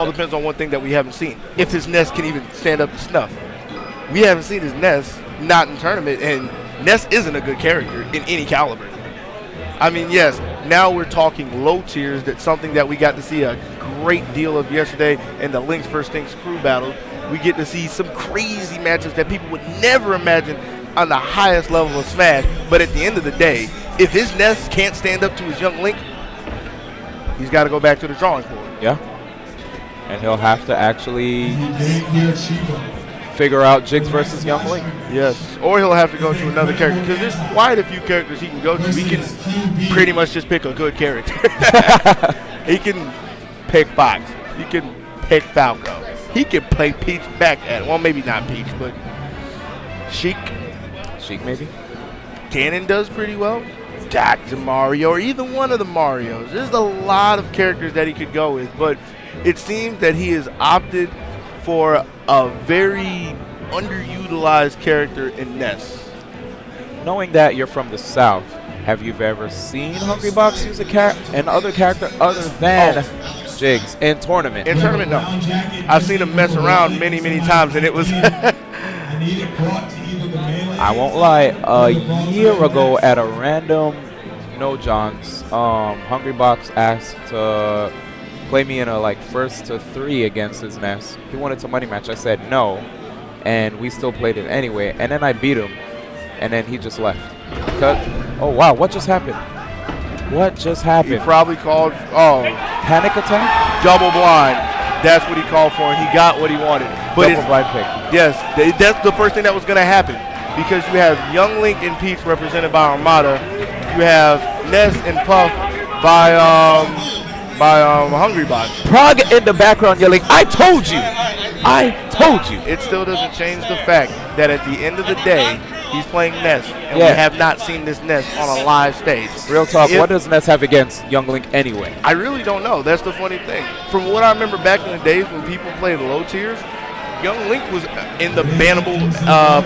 all depends on one thing that we haven't seen. If his Nest can even stand up to snuff. We haven't seen his Nest, not in tournament, and Nest isn't a good character in any caliber. I mean, yes, now we're talking low tiers. That's something that we got to see a great deal of yesterday in the Lynx vs. Stinks crew battle. We get to see some crazy matches that people would never imagine on the highest level of Smash. But at the end of the day, if his Nest can't stand up to his young Link, he's got to go back to the drawing board. Yeah. And he'll have to actually figure out Jigs versus Young Link. Yes, or he'll have to go to another character because there's quite a few characters he can go to. He can pretty much just pick a good character. He can pick Fox. He can pick Falco. He can play Peach back at, well, maybe not Peach, but Sheik. Sheik maybe? Ganon does pretty well. Dr. Mario, or either one of the Marios. There's a lot of characters that he could go with, but it seems that he has opted for a very underutilized character in Ness. Knowing that you're from the South, have you ever seen Hungrybox use another character other than Jigs in tournament? In tournament, no. I've seen him mess around many, many times, and it was... I won't lie, a year ago at a random No Johns, Hungrybox asked to play me in a like 1st to 3 against his Nest. He wanted to money match. I said no, and we still played it anyway. And then I beat him, and then he just left. Oh wow, what just happened? What just happened? He probably called, panic attack? Double blind. That's what he called for, and he got what he wanted. But double blind pick. Yes, that's the first thing that was going to happen, because you have Young Link and Peach represented by Armada. You have Ness and Puff by Hungrybox. Prague in the background yelling, "I told you! I told you!" It still doesn't change the fact that at the end of the day, he's playing Ness, and we have not seen this Ness on a live stage. Real talk, what does Ness have against Young Link anyway? I really don't know. That's the funny thing. From what I remember back in the days when people played low tiers, Young Link was in the bannable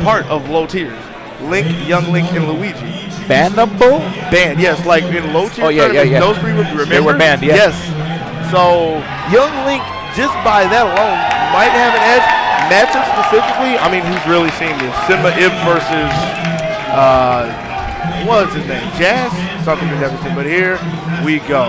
part of low tiers. Link, Young Link, and Luigi. Bannable? Banned, yes. Like in low tier tournaments, those three would, remember? They were banned, yes. So Young Link, just by that alone, might have an edge. Matchup specifically, I mean, who's really seen this? Simba Ib versus, what's his name? Jazz? Something we've never seen, but here we go.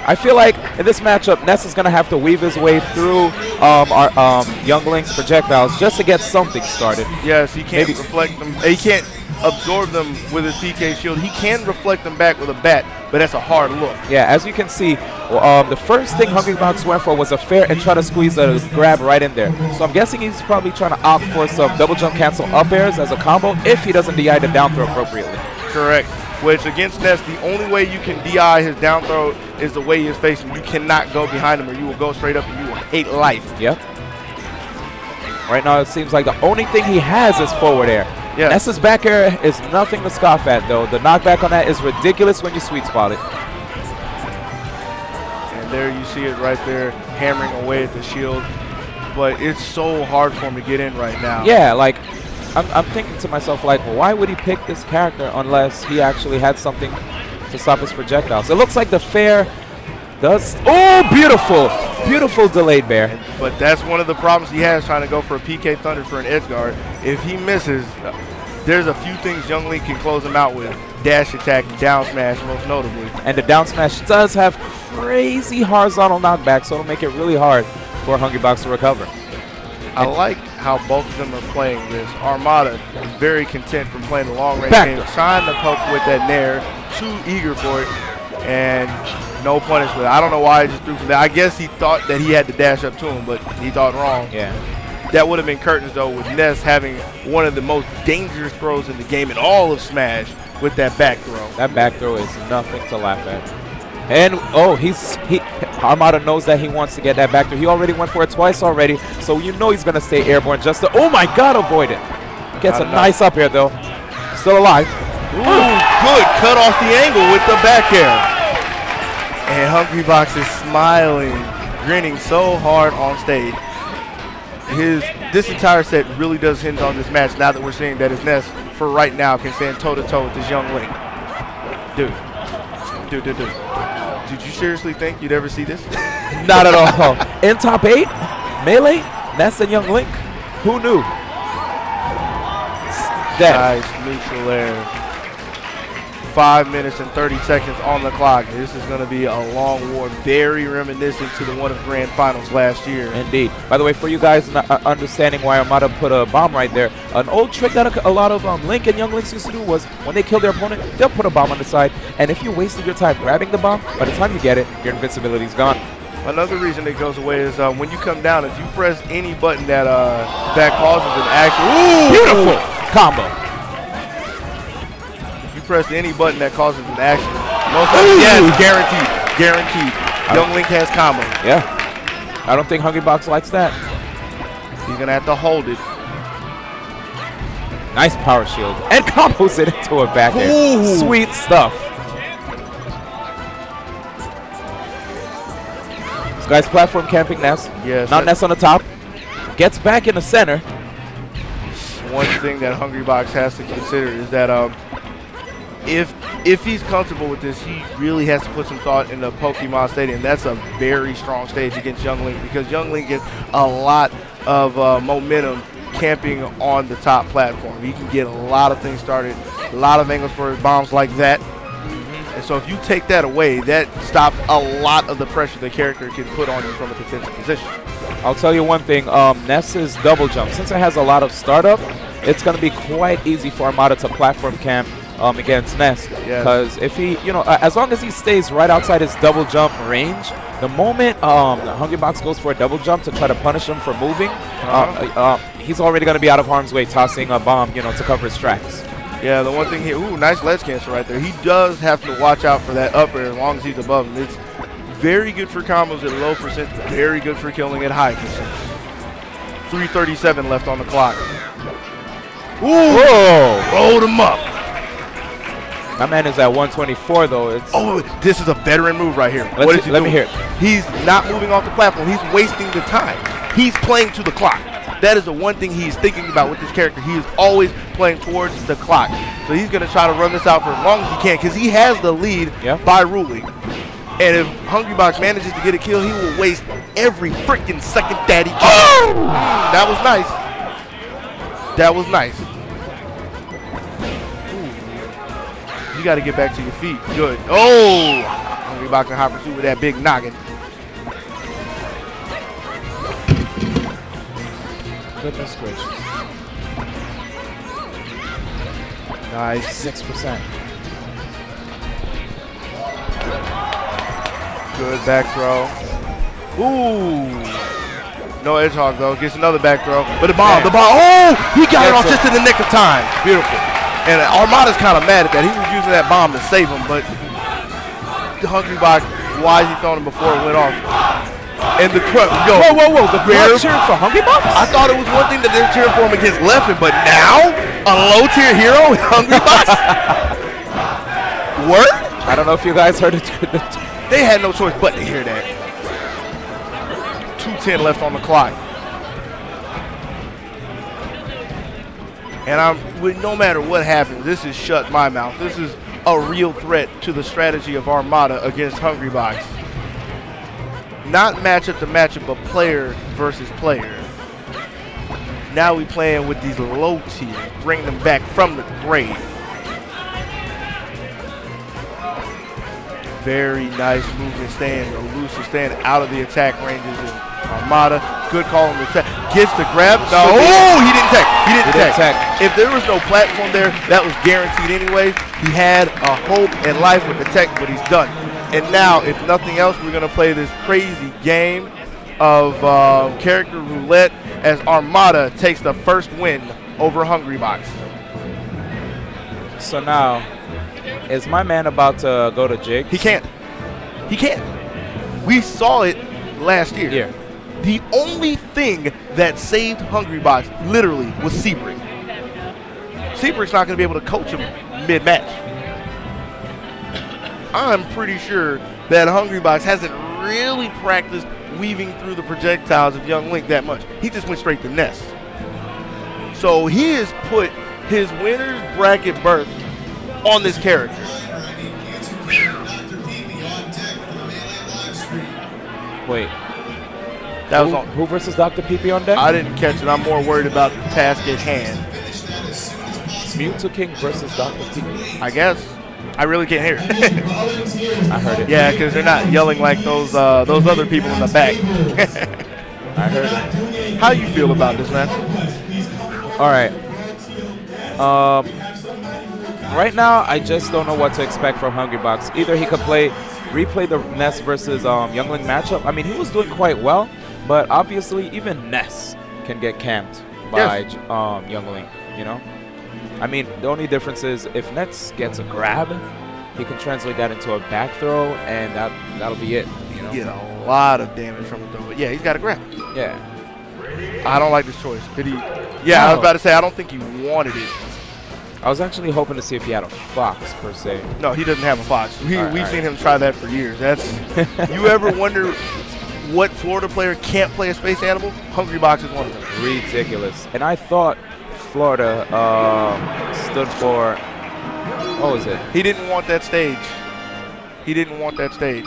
I feel like in this matchup, Ness is going to have to weave his way through our Young Link's projectiles just to get something started. Yes, he can't reflect them. He can't absorb them with his PK shield. He can reflect them back with a bat, but that's a hard look. Yeah, as you can see, the first thing Hungrybox went for was a fair and try to squeeze a grab right in there. So I'm guessing he's probably trying to opt for some double jump cancel up airs as a combo if he doesn't DI the down throw appropriately. Correct. Which against Ness, the only way you can DI his down throw is the way he is facing. You cannot go behind him or you will go straight up and you will hate life. Yep. Right now it seems like the only thing he has is forward air. Yeah. Ness's back air is nothing to scoff at though. The knockback on that is ridiculous when you sweet spot it. And there you see it right there, hammering away at the shield. But it's so hard for him to get in right now. Yeah, like I'm thinking to myself, like, why would he pick this character unless he actually had something to stop his projectiles? It looks like the fair does. Oh, beautiful. Beautiful delayed bear. But that's one of the problems he has trying to go for a PK Thunder for an edge guard. If he misses, there's a few things Young Link can close him out with. Dash attack, down smash, most notably. And the down smash does have crazy horizontal knockback, so it'll make it really hard for Hungrybox to recover. I like how both of them are playing this. Armada is very content from playing the long range game, trying to poke with that nair, too eager for it, and no punishment. I don't know why he just threw from that. I guess he thought that he had to dash up to him, but he thought wrong. Yeah. That would have been curtains, though, with Ness having one of the most dangerous throws in the game in all of Smash with that back throw. That back throw is nothing to laugh at. And, oh, Armada knows that he wants to get that back throw. He already went for it twice already, so you know he's going to stay airborne just to, oh my God, avoid it. Gets a nice up here, though. Still alive. Ooh, good. Cut off the angle with the back air. And Hungrybox is smiling, grinning so hard on stage. This entire set really does hinge on this match now that we're seeing that his Ness, for right now, can stand toe-to-toe with this Young Link. Dude. Did you seriously think you'd ever see this? Not at all. in top 8. Melee, Ness and Young Link. Who knew? Dead. Nice neutral air. 5 minutes and 30 seconds on the clock. This is going to be a long war, very reminiscent to the one of Grand Finals last year. Indeed. By the way, for you guys not understanding why Armada put a bomb right there, an old trick that a lot of Link and Young Links used to do was when they kill their opponent, they'll put a bomb on the side, and if you wasted your time grabbing the bomb, by the time you get it, your invincibility is gone. Another reason it goes away is when you come down, if you press any button that causes an action. Ooh, beautiful combo. Press any button that causes an action. Most likely, yes, guaranteed. Young Link has combo. Yeah. I don't think Hungrybox likes that. He's going to have to hold it. Nice power shield. And combos it into a back air. Sweet stuff. This guy's platform camping Ness. Yes. Not Ness on the top. Gets back in the center. One thing that Hungrybox has to consider is that if he's comfortable with this, he really has to put some thought in the Pokemon Stadium. That's a very strong stage against Young Link because Young Link gets a lot of momentum camping on the top platform. He can get a lot of things started, a lot of angles for his bombs like that. And so if you take that away, that stops a lot of the pressure the character can put on you from a defensive position. I'll tell you one thing, Ness's double jump, since it has a lot of startup, it's going to be quite easy for Armada to platform camp against Ness, because if he, as long as he stays right outside his double jump range, the moment Hungrybox goes for a double jump to try to punish him for moving, he's already going to be out of harm's way, tossing a bomb, to cover his tracks. Yeah, the one thing here, nice ledge cancel right there. He does have to watch out for that up air as long as he's above him. It's very good for combos at low percent, very good for killing at high percent. 3:37 left on the clock. Ooh! Whoa! Rolled him up. My man is at 124 though. This is a veteran move right here. Let me hear it. He's not moving off the platform. He's wasting the time. He's playing to the clock. That is the one thing he's thinking about with this character. He is always playing towards the clock. So he's going to try to run this out for as long as he can because he has the lead by ruling. And if Hungrybox manages to get a kill, he will waste every freaking second that he can. That was nice. That was nice. You got to get back to your feet. Good. Oh! Hungrybox and high pursuit with that big noggin. Goodness gracious. Nice. 6%. Good back throw. Ooh. No edge hog though. Gets another back throw. But the bomb. Oh! He got it off just in the nick of time. Beautiful. And Armada's kind of mad at that. He was using that bomb to save him, but Hungrybox, why is he throwing him before it went off? And the crowd, whoa! The crowd cheering for Hungrybox? I thought it was one thing that they were cheering for him against Leffen, but now a low-tier hero with Hungrybox? What? I don't know if you guys heard it. They had no choice but to hear that. 2:10 left on the clock. And no matter what happens, this is shut my mouth. This is a real threat to the strategy of Armada against Hungrybox. Not matchup to matchup, but player versus player. Now we playing with these low tiers, bring them back from the grave. Very nice movement, staying elusive, staying out of the attack ranges. And Armada, good call on the attack. Gets the grab. No, he didn't tech. He didn't tech. If there was no platform there, that was guaranteed anyway. He had a hope in life with the tech, but he's done. And now, if nothing else, we're going to play this crazy game of character roulette as Armada takes the first win over Hungrybox. So now, is my man about to go to Jigs? He can't. He can't. We saw it last year. Yeah. The only thing that saved Hungrybox literally was Seabrick. Seabrick's not going to be able to coach him mid-match. I'm pretty sure that Hungrybox hasn't really practiced weaving through the projectiles of Young Link that much. He just went straight to Ness. So he has put his winner's bracket berth on this character. Wait. That was on. Who versus Dr. PP on deck? I didn't catch it. I'm more worried about the task at hand. Mewtwo King versus Dr. PP. I guess. I really can't hear it. I heard it. Yeah, because they're not yelling like those other people in the back. I heard it. How you feel about this, man? All right. Right now, I just don't know what to expect from Hungrybox. Either he could replay the Ness versus Youngling matchup. I mean, he was doing quite well, but obviously even Ness can get camped by Youngling, you know? I mean, the only difference is if Ness gets a grab, he can translate that into a back throw, and that'll be it, you know? He get a lot of damage from the throw. But yeah, he's got a grab. Yeah. I don't like this choice. Did he? Yeah, I was about to say, I don't think he wanted it. I was actually hoping to see if he had a fox, per se. No, he doesn't have a fox. We've seen him try that for years. That's you ever wonder what Florida player can't play a space animal? Hungrybox is one of them. Ridiculous. And I thought Florida stood for, what was it? He didn't want that stage. He didn't want that stage.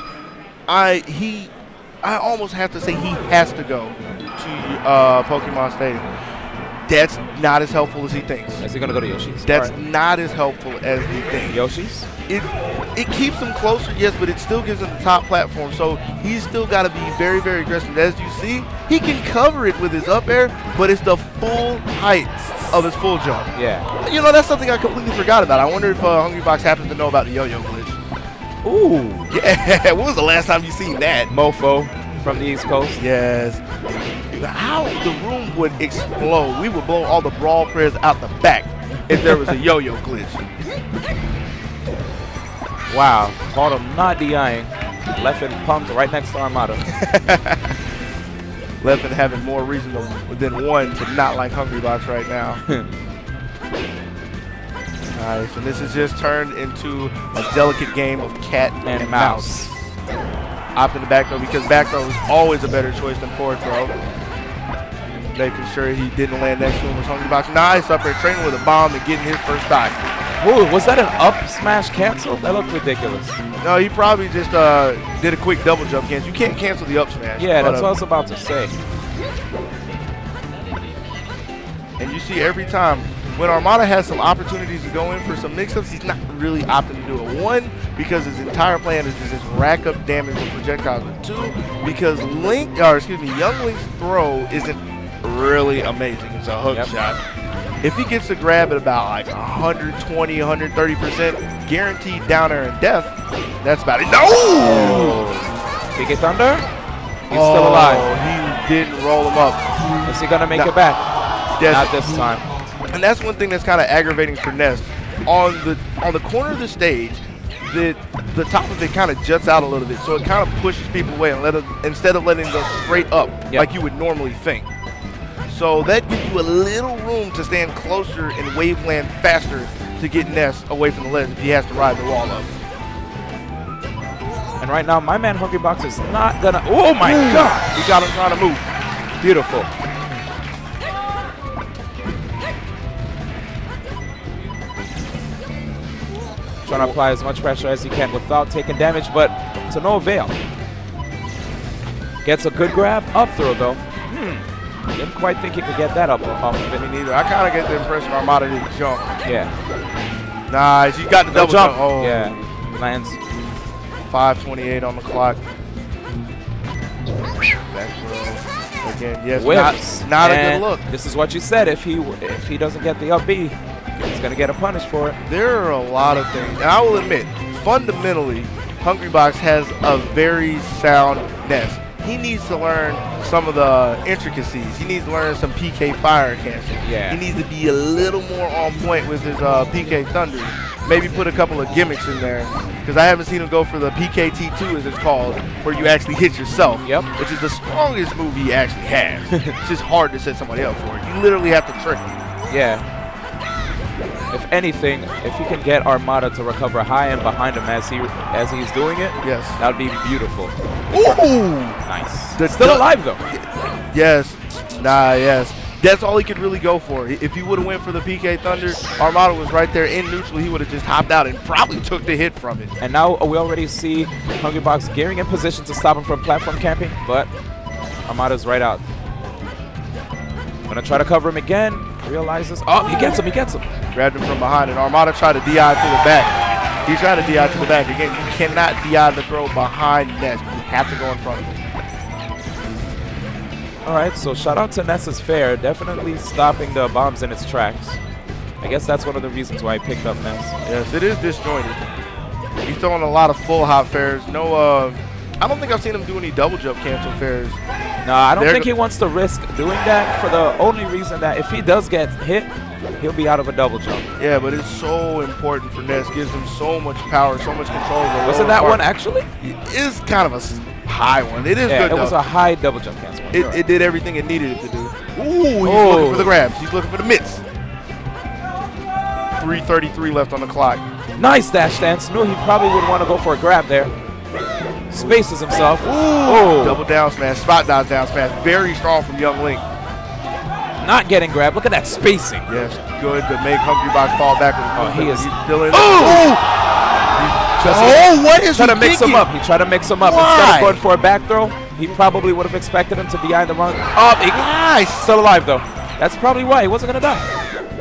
I almost have to say he has to go to Pokemon Stadium. That's not as helpful as he thinks. Is he going to go to Yoshi's? That's not as helpful as he thinks. Yoshi's? It keeps him closer, yes, but it still gives him the top platform. So he's still got to be very, very aggressive. As you see, he can cover it with his up air, but it's the full height of his full jump. Yeah. You know, that's something I completely forgot about. I wonder if Hungrybox happens to know about the yo-yo glitch. Ooh. Yeah. When was the last time you seen that? Mofo from the East Coast. Yes. How the room would explode. We would blow all the brawl players out the back if there was a yo-yo glitch. Wow. Caught him not DIing. Left and pumped right next to Armada. Left and having more reason than one to not like Hungrybox right now. Nice. And this has just turned into a delicate game of cat and mouse. Opting the back throw because back throw is always a better choice than forward throw. Making sure he didn't land next to him was Hungrybox. Nice up there, training with a bomb and getting his first die. Ooh, was that an up smash cancel? That looked ridiculous. No, he probably just did a quick double jump cancel. You can't cancel the up smash. Yeah, that's what I was about to say. And you see every time when Armada has some opportunities to go in for some mix-ups, he's not really opting to do it. One, because his entire plan is to just rack up damage with projectiles. But two, because Youngling's throw isn't really amazing. It's a hook shot. If he gets a grab at about like 120, 130%, guaranteed down air and death, that's about it. No! PK Thunder? He's still alive. He didn't roll him up. Is he going to make it back? Not this time. And that's one thing that's kind of aggravating for Ness. On the corner of the stage, the top of it kind of juts out a little bit, so it kind of pushes people away and instead of letting them go straight up like you would normally think. So that gives you a little room to stand closer and wave land faster to get Ness away from the ledge if he has to ride the wall up. And right now, my man Hungrybox is not gonna. Oh my God! He got him trying to move. Beautiful. Trying to apply as much pressure as he can without taking damage, but to no avail. Gets a good grab, up throw though. Didn't quite think he could get that up off of it. Me neither. I kind of get the impression Armada didn't jump. Yeah. Nice. You got the double jump. Oh. Yeah. Lands. 5:28 on the clock. Back throw. Again, yes. Whips. Not a good look. This is what you said. If he doesn't get the up B, he's gonna get a punish for it. There are a lot of things, and I will admit, fundamentally, Hungrybox has a very sound Ness. He needs to learn some of the intricacies. He needs to learn some PK fire cancel. Yeah. He needs to be a little more on point with his PK Thunder. Maybe put a couple of gimmicks in there. Because I haven't seen him go for the PKT2 as it's called, where you actually hit yourself. Yep. Which is the strongest move he actually has. It's just hard to set somebody up for it. You literally have to trick him. Yeah. If anything, if he can get Armada to recover high and behind him as he's doing it, yes, that would be beautiful. Ooh! Nice. Still alive though. Yes. Yes. That's all he could really go for. If he would have went for the PK Thunder, Armada was right there in neutral. He would have just hopped out and probably took the hit from it. And now we already see Hungrybox gearing in position to stop him from platform camping, but Armada's right out. Gonna try to cover him again. Realizes, oh, he gets him, he gets him. Grabbed him from behind, and Armada tried to DI to the back. He tried to DI to the back. Again, you cannot DI the throw behind Ness. You have to go in front of him. All right, so shout out to Ness's fair. Definitely stopping the bombs in its tracks. I guess that's one of the reasons why I picked up Ness. Yes, it is disjointed. He's throwing a lot of full hop fairs. No, I don't think I've seen him do any double jump cancel fairs. No, I don't think he wants to risk doing that for the only reason that if he does get hit, he'll be out of a double jump. Yeah, but it's so important for Ness. Gives him so much power, so much control. Wasn't that one actually? It is kind of a high one. It is good, it was a high double jump cancel. It did everything it needed it to do. Ooh, he's looking for the grabs. He's looking for the mitts. 3:33 left on the clock. Nice dash dance. Knew he probably would want to go for a grab there. Spaces himself. Ooh, double down smash, spot dodge down smash. Very strong from Young Link. Not getting grabbed. Look at that spacing. Yes, good to make Hungrybox fall backwards. Oh, he is still in. What is he trying to mix him up? He tried to mix him up. Why? Instead of going for a back throw, he probably would have expected him to DI the run. Nice. Still alive though. That's probably why he wasn't gonna die.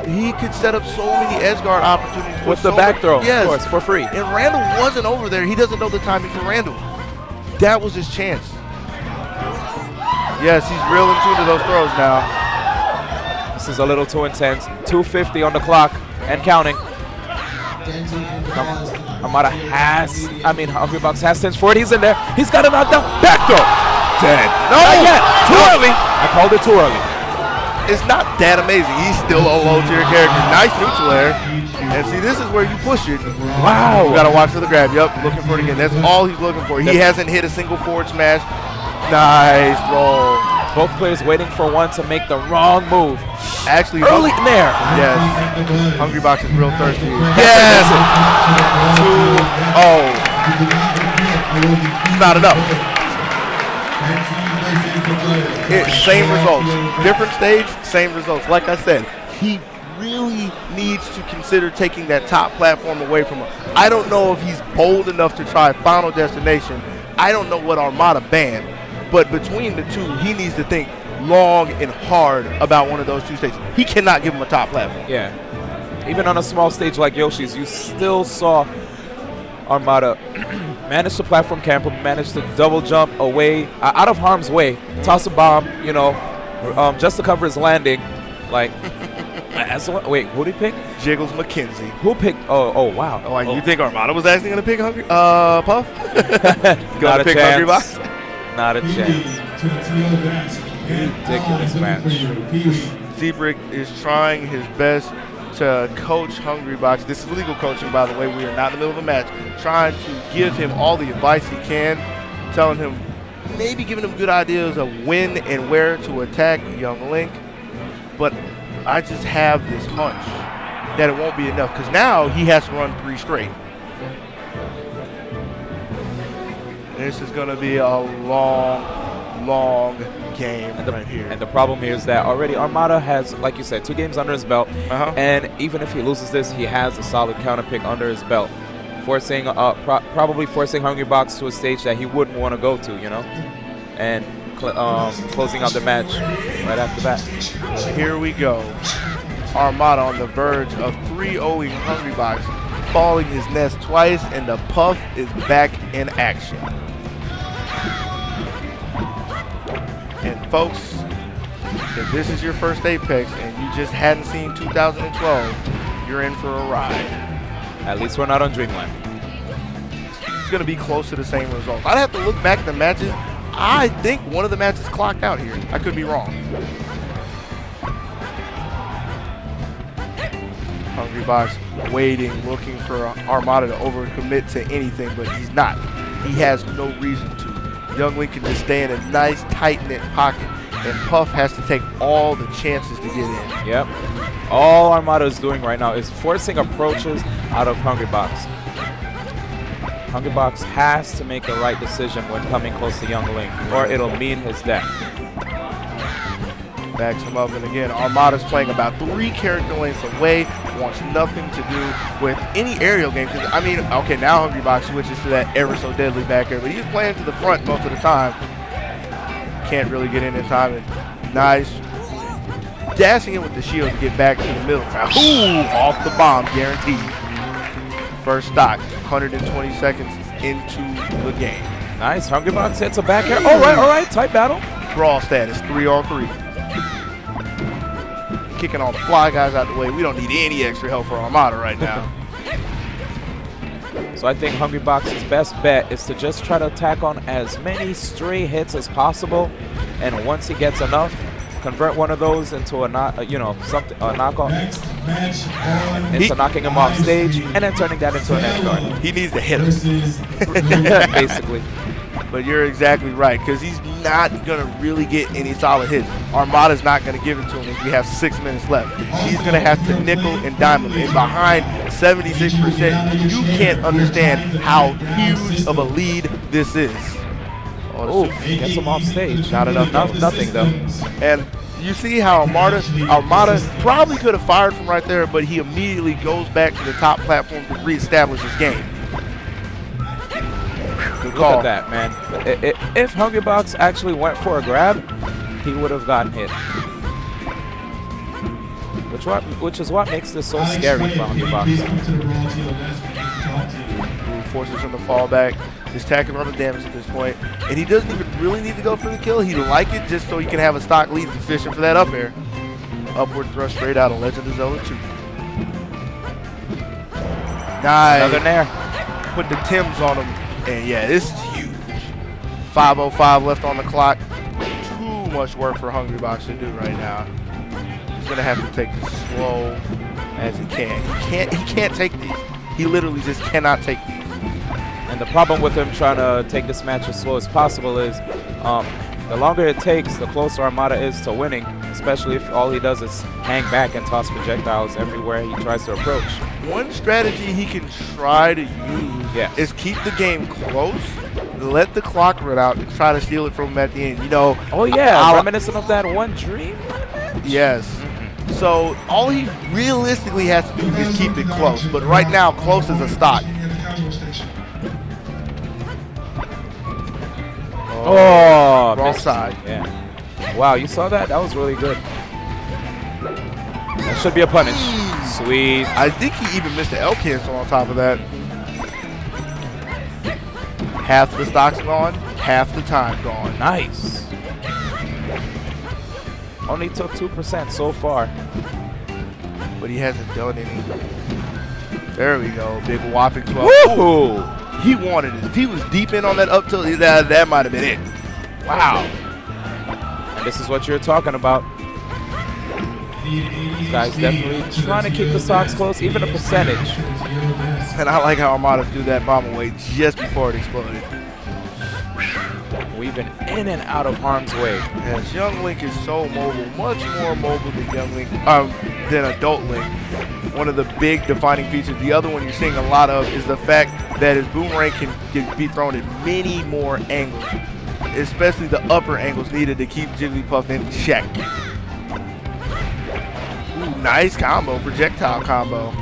He could set up so many edge guard opportunities with the back throw. Yes, of course, for free. And Randall wasn't over there. He doesn't know the timing for Randall. That was his chance. Yes, he's real in tune to those throws now. This is a little too intense. 2:50 on the clock and counting. Armada has, Hungrybox has 10-40. He's in there. He's got him out down. Back throw. Dead. No, not yet. Too early. I called it too early. It's not that amazing. He's still a low-tier character. Nice neutral air. And see, this is where you push it. Wow. You got to watch for the grab. Yep, looking for it again. That's all he's looking for. He hasn't hit a single forward smash. Nice roll. Both players waiting for one to make the wrong move. Actually, early there. Yes. Hungrybox is real thirsty. Yes. 2-0. It's not enough. Same results. Different stage, same results. Like I said, he really needs to consider taking that top platform away from him. I don't know if he's bold enough to try Final Destination. I don't know what Armada banned. But between the two, he needs to think long and hard about one of those two stages. He cannot give him a top platform. Yeah. Even on a small stage like Yoshi's, you still saw Armada manage to platform camp, manage to double jump away, out of harm's way, toss a bomb, just to cover his landing. Like, wait, who did he pick? Jiggles McKenzie. Who picked? Oh, wow. Oh, you think Armada was actually going to pick Puff? Not a pick chance. Hungrybox? Not a chance. Ridiculous match. Zebrick is trying his best to coach Hungrybox. This is legal coaching, by the way. We are not in the middle of a match. Trying to give him all the advice he can, telling him, maybe giving him good ideas of when and where to attack Young Link. But I just have this hunch that it won't be enough, because now he has to run 3 straight. This is going to be a long game right here. And the problem here is that already Armada has, like you said, 2 games under his belt. And even if he loses this, he has a solid counter pick under his belt, forcing probably forcing Hungrybox to a stage that he wouldn't want to go to, and closing out the match right after that. Here we go. Armada on the verge of 3-0ing Hungrybox, falling his nest twice, and the Puff is back in action. And folks, if this is your first Apex and you just hadn't seen 2012, you're in for a ride. At least we're not on Dreamland. It's going to be close to the same results. I'd have to look back at the matches. I think one of the matches clocked out here. I could be wrong. Hungrybox waiting, looking for Armada to overcommit to anything, but he's not. He has no reason to. Young Link can just stay in a nice, tight-knit pocket, and Puff has to take all the chances to get in. Yep. All Armada is doing right now is forcing approaches out of Hungrybox. Hungrybox has to make the right decision when coming close to Young Link, or it'll mean his death. Backs him up, and again, Armada's playing about 3 character lengths away, wants nothing to do with any aerial game. Because okay, now Hungrybox switches to that ever so deadly back air, but he's playing to the front most of the time. can't really get in time. And nice. Dashing in with the shield to get back to the middle. Ooh, off the bomb, guaranteed. First stock, 120 seconds into the game. Nice. Hungrybox hits a back air. All right. Tight battle. Brawl status, 3-on-3. Kicking all the fly guys out the way. We don't need any extra help for Armada right now. So I think Hungrybox's best bet is to just try to attack on as many stray hits as possible, and once he gets enough, convert one of those into a knockoff, into knocking him off stage, and then turning that into an edge guard. He needs to hit him, basically. But you're exactly right, because he's not going to really get any solid hits. Armada's not going to give it to him as we have 6 minutes left. He's going to have to nickel and dime him. And behind 76%, you can't understand how huge of a lead this is. Oh, gets him off stage. Not enough, nothing though. And you see how Armada probably could have fired from right there, but he immediately goes back to the top platform to reestablish his game. Good call. Look at that, man. If Hungrybox actually went for a grab, he would have gotten hit. Which is what makes this so scary for Hungrybox. Forces him to fall back. He's tacking on the damage at this point, and he doesn't even really need to go for the kill. He'd like it just so he can have a stock lead and fishing for that up air. Upward thrust straight out of Legend of Zelda 2. Nice. Another nair. Put the Tims on him, and yeah, this is huge. 5:05 left on the clock. Too much work for Hungrybox to do right now. He's gonna have to take this slow as he can. He can't take these. He literally just cannot take these. And the problem with him trying to take this match as slow as possible is the longer it takes, the closer Armada is to winning, especially if all he does is hang back and toss projectiles everywhere he tries to approach. One strategy he can try to use is keep the game close, let the clock run out, and try to steal it from him at the end. You know. Oh yeah, reminiscent of that one dream. Yes. So all he realistically has to do is keep it close. But right now, close is a stock. Oh, wrong side. Yeah. Wow, you saw that? That was really good. That should be a punish. Sweet. I think he even missed the L cancel on top of that. Half the stock's gone, half the time gone. Nice. Only took 2% so far. But he hasn't done any. There we go. Big whopping 12. Woo! He wanted it. If he was deep in on that up tilt, that might have been it. Wow. And this is what you're talking about. This guy's definitely trying to keep the stocks close, even a percentage. And I like how Armada do that bomb away just before it exploded. Weaving in and out of harm's way. Yes, Young Link is so mobile, much more mobile than than Adult Link. One of the big defining features. The other one you're seeing a lot of is the fact that his boomerang can be thrown at many more angles, especially the upper angles needed to keep Jigglypuff in check. Ooh, nice combo, projectile combo.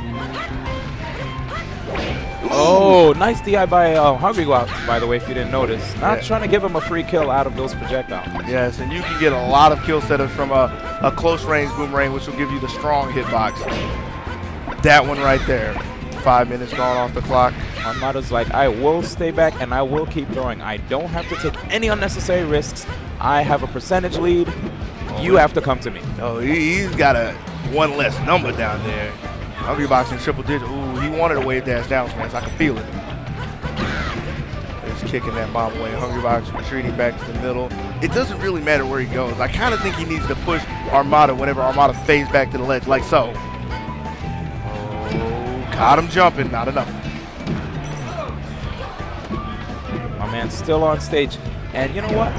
Oh, nice DI by Hungrybox, by the way, if you didn't notice. Not trying to give him a free kill out of those projectiles. Yes, and you can get a lot of kill setups from a close range boomerang, which will give you the strong hitbox. That one right there. 5 minutes gone off the clock. Armada's like, I will stay back and I will keep throwing. I don't have to take any unnecessary risks. I have a percentage lead. You have to come to me. Oh, he's got one less number down there. Hungrybox in triple digit. Ooh, he wanted a wave dash down smash. I can feel it. Just kicking that bomb away. Hungrybox retreating back to the middle. It doesn't really matter where he goes. I kind of think he needs to push Armada whenever Armada fades back to the ledge, like so. Oh, caught him jumping. Not enough. My man's still on stage. And you know what?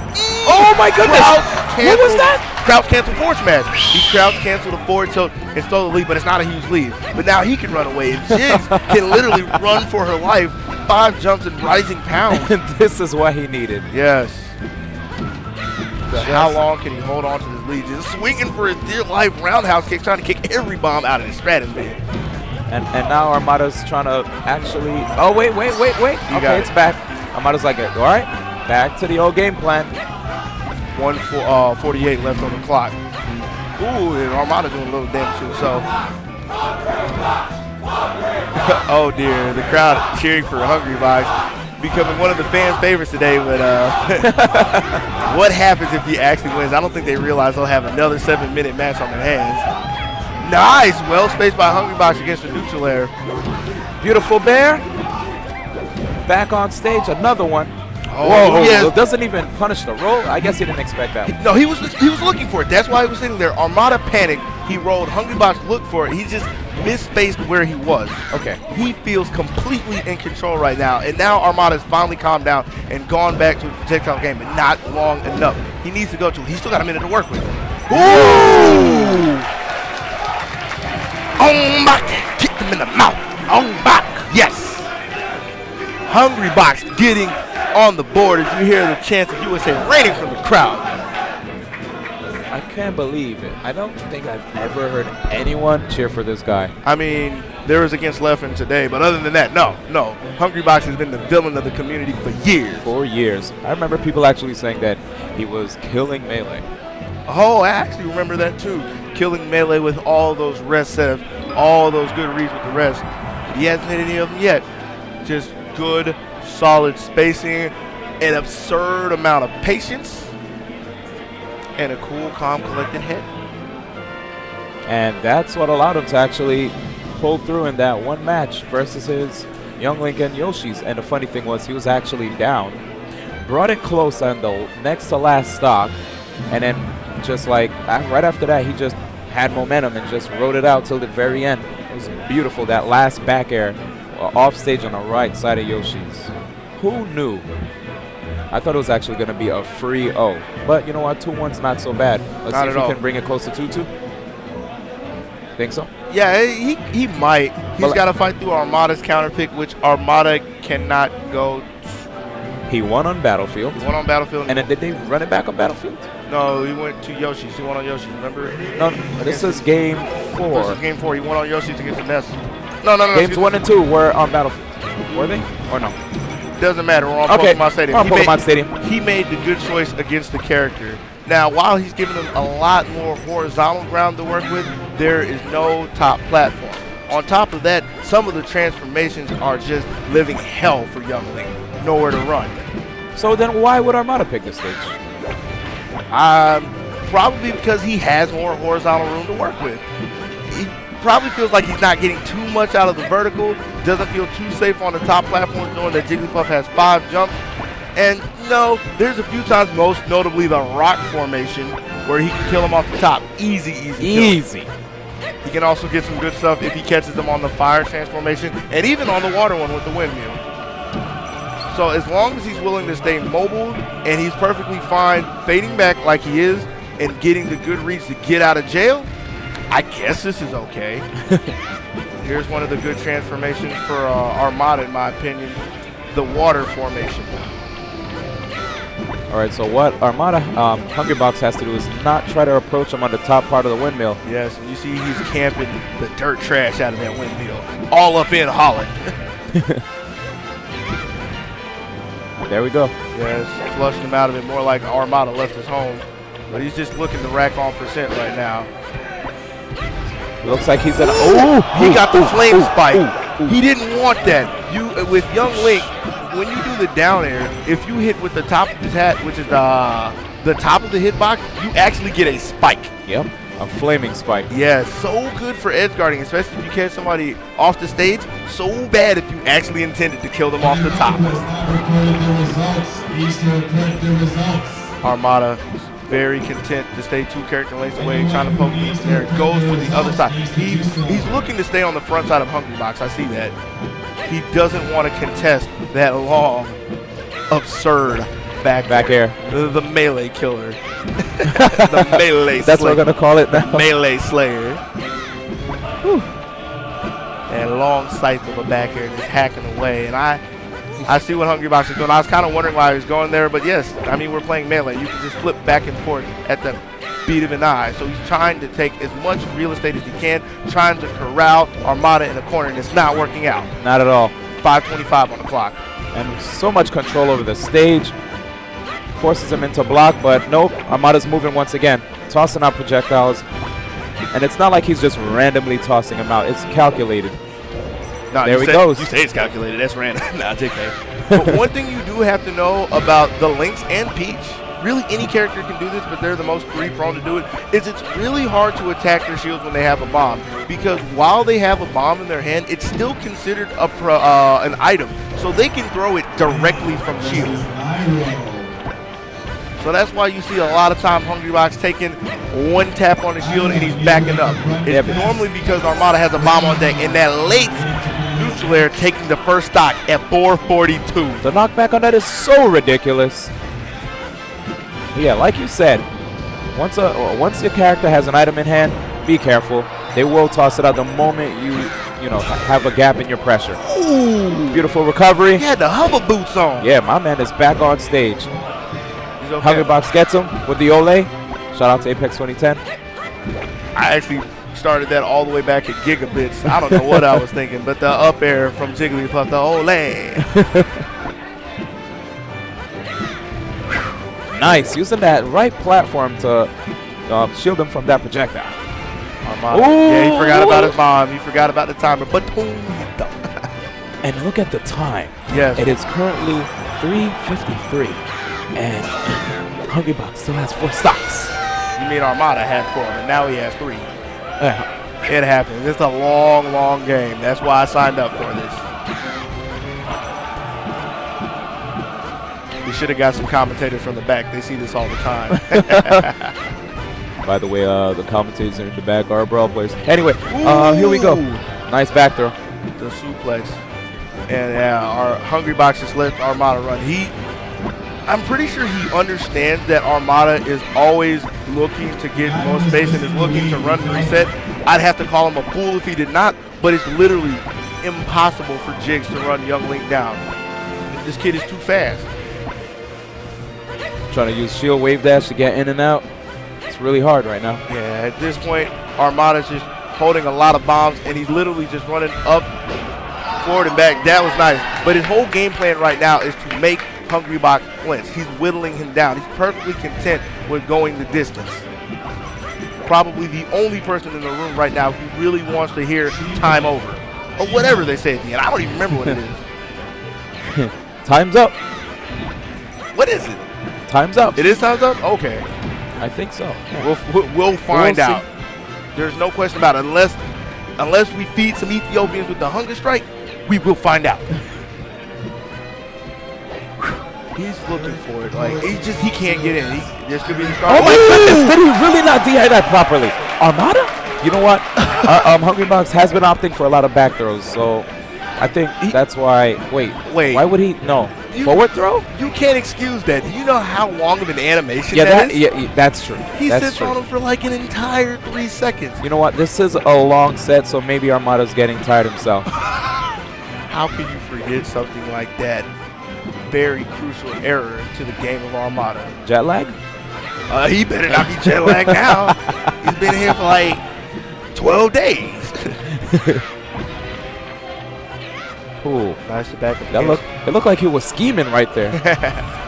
Oh my goodness! What was that? Crouch cancel forward smash. He crouch canceled a forward tilt and stole the lead, but it's not a huge lead. But now he can run away. And Jiggs can literally run for her life. 5 jumps and rising pounds. And this is what he needed. Yes. But how long can he hold on to this lead? Just swinging for his dear life roundhouse kicks, trying to kick every bomb out of the stratosphere. And now Armada's trying to actually. Oh wait. Okay, it's back. Armada's like, all right. Back to the old game plan. 1:48 left on the clock. Ooh, and Armada doing a little damage too. So, oh dear, the crowd cheering for Hungrybox, becoming one of the fan favorites today. But what happens if he actually wins? I don't think they realize they'll have another 7-minute match on their hands. Nice, well spaced by Hungrybox against the neutral air. Beautiful bear. Back on stage, another one. Oh, whoa, yes. Doesn't even punish the roll. I guess he didn't expect that. No, he was looking for it. That's why he was sitting there. Armada panicked. He rolled. Hungrybox looked for it. He just misspaced where he was. Okay. He feels completely in control right now. And now Armada's finally calmed down and gone back to the projectile game, but not long enough. He needs to go to it. He's still got a minute to work with. Ooh! On back. Kick him in the mouth. On back. Yes. Hungrybox getting on the board as you hear the chants of USA raining from the crowd. I can't believe it. I don't think I've ever heard anyone cheer for this guy. I mean, there was against Leffen today, but other than that, no. Hungrybox has been the villain of the community for years. For years. I remember people actually saying that he was killing Melee. Oh, I actually remember that too. Killing Melee with all those rest setups, all those good reads with the rest. He hasn't hit any of them yet. Just good, solid spacing, an absurd amount of patience, and a cool, calm, collected head. And that's what allowed him to actually pull through in that one match versus his Young Link and Yoshi's. And the funny thing was he was actually down, brought it close on the next to last stock, and then just like right after that he just had momentum and just rode it out till the very end. It was beautiful, that last back air off stage on the right side of Yoshi's. Who knew? I thought it was actually going to be a free O. But you know what? 2-1's not so bad. Let's see if he can bring it close to 2-2. Think so? Yeah, he might. He's got to fight through Armada's counter pick, which Armada cannot go. He won on Battlefield. He won on Battlefield. And then did they run it back on Battlefield? No, he went to Yoshi's. He won on Yoshi's, remember? No, this is game 4. This is game 4. He won on Yoshi's against the Nest. No. Games 1 and 2 were on Battlefield. Were they? Or no? Doesn't matter. We're on Pokemon Stadium. On Pokemon Stadium. He made the good choice against the character. Now, while he's giving them a lot more horizontal ground to work with, there is no top platform. On top of that, some of the transformations are just living hell for Young Link. Nowhere to run. So then why would Armada pick this stage? Probably because he has more horizontal room to work with. He probably feels like he's not getting too much out of the vertical, doesn't feel too safe on the top platform, knowing that Jigglypuff has 5 jumps. And no, there's a few times, most notably the rock formation, where he can kill him off the top. Easy. He can also get some good stuff if he catches them on the fire transformation, and even on the water one with the windmill. So as long as he's willing to stay mobile, and he's perfectly fine fading back like he is, and getting the good reads to get out of jail, I guess this is okay. Here's one of the good transformations for Armada, in my opinion, the water formation. All right, so what Armada Hungrybox has to do is not try to approach him on the top part of the windmill. Yes, and you see he's camping the dirt trash out of that windmill, all up in Holland. There we go. Yes, flushed him out of it more like Armada left his home. But he's just looking to rack on percent right now. Looks like he's at he got the flame spike. He didn't want that. With Young Link, when you do the down air, if you hit with the top of his hat, which is the top of the hitbox, you actually get a spike. Yep, a flaming spike. Yeah, so good for edge guarding, especially if you catch somebody off the stage. So bad if you actually intended to kill them off the top. Armada very content to stay 2 character lengths away, trying to poke these there. Goes for the other side. He's looking to stay on the front side of Hungrybox. I see that. He doesn't want to contest that long, absurd back air. The melee killer. The melee That's slayer. what we're going to call it now. Melee slayer. Whew. And long sight of a back air just hacking away. And I see what Hungrybox is doing. I was kind of wondering why he was going there, but yes, I mean, we're playing melee. You can just flip back and forth at the beat of an eye. So he's trying to take as much real estate as he can, trying to corral Armada in the corner, and it's not working out. Not at all. 5:25 on the clock. And so much control over the stage. forces him into block, but nope, Armada's moving once again, tossing out projectiles. And it's not like he's just randomly tossing them out. It's calculated. Nah, there he goes. You say it's calculated. That's random. Nah, JK. But one thing you do have to know about the Lynx and Peach, really any character can do this, but they're the most free-prone to do it, is it's really hard to attack their shields when they have a bomb. Because while they have a bomb in their hand, it's still considered an item. So they can throw it directly from shield. So that's why you see a lot of time Hungrybox taking one tap on the shield and he's backing up. It's normally because Armada has a bomb on deck and that late neutral air taking the first stock at 442. The knockback on that is so ridiculous. Yeah, like you said, once your character has an item in hand, be careful. They will toss it out the moment you have a gap in your pressure. Ooh. Beautiful recovery. He had the hover boots on. Yeah, my man is back on stage. Okay. Hungrybox gets him with the Ole. Shout out to Apex 2010. I actually started that all the way back at Gigabits. I don't know what I was thinking, but the up air from Jigglypuff, the Ole. Nice, using that right platform to shield him from that projectile. Armada. Yeah, he forgot about his bomb. He forgot about the timer. But and look at the time. Yes. It is currently 3:53. And Hungrybox still has 4 stocks. You mean Armada had 4, and now he has 3. It happens. It's a long, long game. That's why I signed up for this. We should have got some commentators from the back. They see this all the time. By the way, the commentators in the back are Brawl players. Anyway, here we go. Nice back throw. The suplex. And yeah, our Hungrybox just let Armada run. I'm pretty sure he understands that Armada is always looking to get more space and is looking to run the reset. I'd have to call him a fool if he did not, but it's literally impossible for Jigs to run Young Link down. This kid is too fast. Trying to use shield wave dash to get in and out. It's really hard right now. Yeah, at this point, Armada's just holding a lot of bombs, and he's literally just running up, forward, and back. That was nice. But his whole game plan right now is to make Hungrybox flinch. He's whittling him down. He's perfectly content with going the distance. Probably the only person in the room right now who really wants to hear time over. Or whatever they say at the end. I don't even remember what it is. Time's up. What is it? Time's up. It is time's up? Okay. I think so. We'll find out. There's no question about it. Unless we feed some Ethiopians with the hunger strike, we will find out. He's looking for it. Like he can't get in. This could be the start. Oh my goodness! Did he really not DI that properly? Armada? You know what? Hungrybox has been opting for a lot of back throws, so I think that's why. Wait. Why would he? No. Forward throw? You can't excuse that. Do you know how long of an animation that is? Yeah, that's true. He sits on him for like an entire 3 seconds. You know what? This is a long set, so maybe Armada's getting tired himself. How can you forget something like that? Very crucial error to the game of Armada. Jet lag? He better not be jet lagged now. He's been here for like 12 days. Ooh. Nice to back up. It looked like he was scheming right there.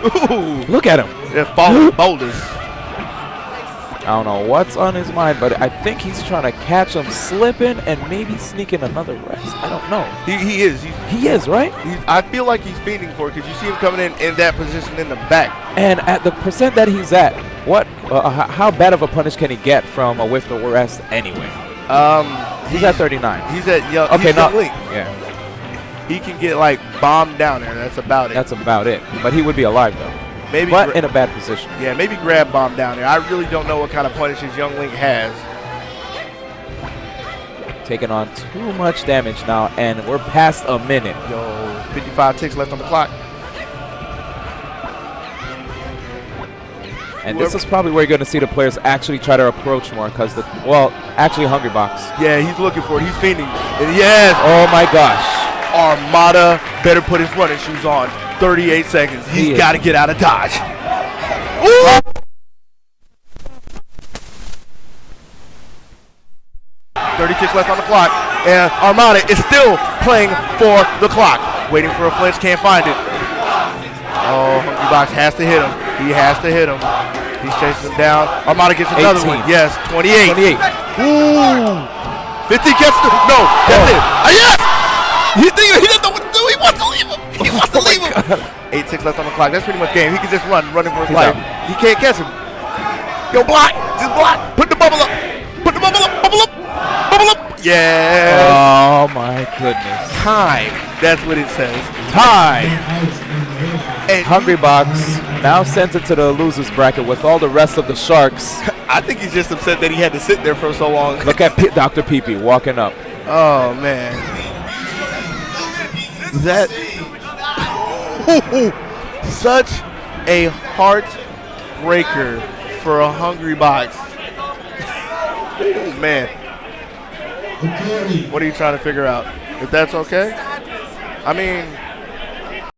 Ooh. Look at him. They're falling boulders. I don't know what's on his mind, but I think he's trying to catch him slipping and maybe sneaking another rest. I don't know. He is. He is, right? I feel like he's fiending for it because you see him coming in that position in the back. And at the percent that he's at, how bad of a punish can he get from a whiff the rest anyway? He's at 39. He's at Young Link. Yeah. He can get like bombed down there. That's about it. That's about it. But he would be alive though. Maybe, but in a bad position. Yeah, maybe grab bomb down there. I really don't know what kind of punishes Young Link has. Taking on too much damage now, and we're past a minute. Yo, 55 ticks left on the clock. And this is probably where you're going to see the players actually try to approach more, because actually Hungrybox. Yeah, he's looking for it. He's fiending. And yes. Oh my gosh. Armada better put his running shoes on. 38 seconds. He's got to get out of dodge. Ooh! 36 left on the clock, and Armada is still playing for the clock. Waiting for a flinch, can't find it. Oh, Hungrybox has to hit him. He has to hit him. He's chasing him down. Armada gets another 18. one. Yes, 28. 28. Ooh. 50 gets the, no, that's it. Yes! He doesn't know what to do. He wants to leave him. He wants to leave him. 8-6 left on the clock. That's pretty much game. He can just running for his life. He can't catch him. Yo, block. Just block. Put the bubble up. Put the bubble up. Bubble up. Bubble up. Yeah. Oh, my goodness. Time. That's what it says. Time. And Hungrybox now sent it to the losers bracket with all the rest of the Sharks. I think he's just upset that he had to sit there for so long. Look at Dr. Pee-Pee walking up. Oh, man. That such a heartbreaker for a Hungrybox. Man. What are you trying to figure out? If that's okay? I mean,